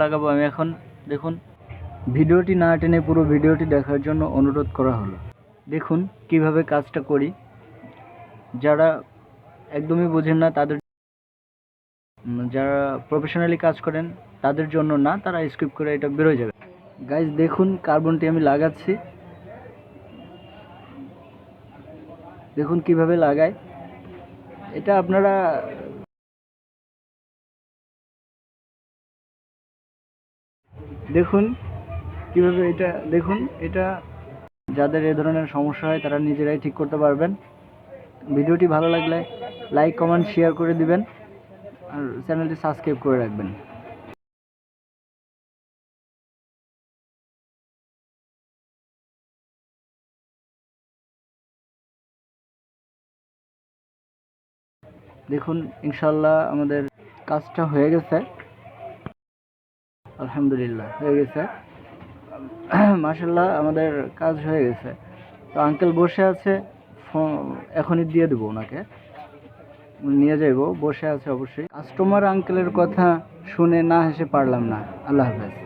লাগাবো আমি এখন। দেখুন, ভিডিওটি না টেনে পুরো ভিডিওটি দেখার জন্য অনুরোধ করা হলো। দেখুন কিভাবে কাজটা করি। যারা একদমই বোঝেন না তাদের, যারা প্রফেশনালি কাজ করেন তাদের জন্য না, তারা স্কিপ করে এটা বেরোয় যাবে। গাইজ দেখুন কার্বনটি আমি লাগাচ্ছি, দেখুন কিভাবে লাগায়। এটা আপনারা দেখুন কিভাবে, এটা দেখুন, এটা যাদের এ ধরনের সমস্যা হয় তারা নিজেরাই ঠিক করতে পারবেন। ভিডিওটি ভালো লাগলে লাইক কমেন্ট শেয়ার করে দিবেন আর চ্যানেলটি সাবস্ক্রাইব করে রাখবেন। দেখুন ইনশাল্লাহ আমাদের কাজটা হয়ে গেছে, আলহামদুলিল্লাহ হয়ে গেছে। মাশাল্লাহ আমাদের কাজ হয়ে গেছে। তো আঙ্কেল বসে আছে, এখনই দিয়ে দেবো ওনাকে, নিয়ে যাইব, বসে আছে অবশ্যই। কাস্টমার আঙ্কেলের কথা শুনে না হেসে পারলাম না। আল্লাহ হাফেজ।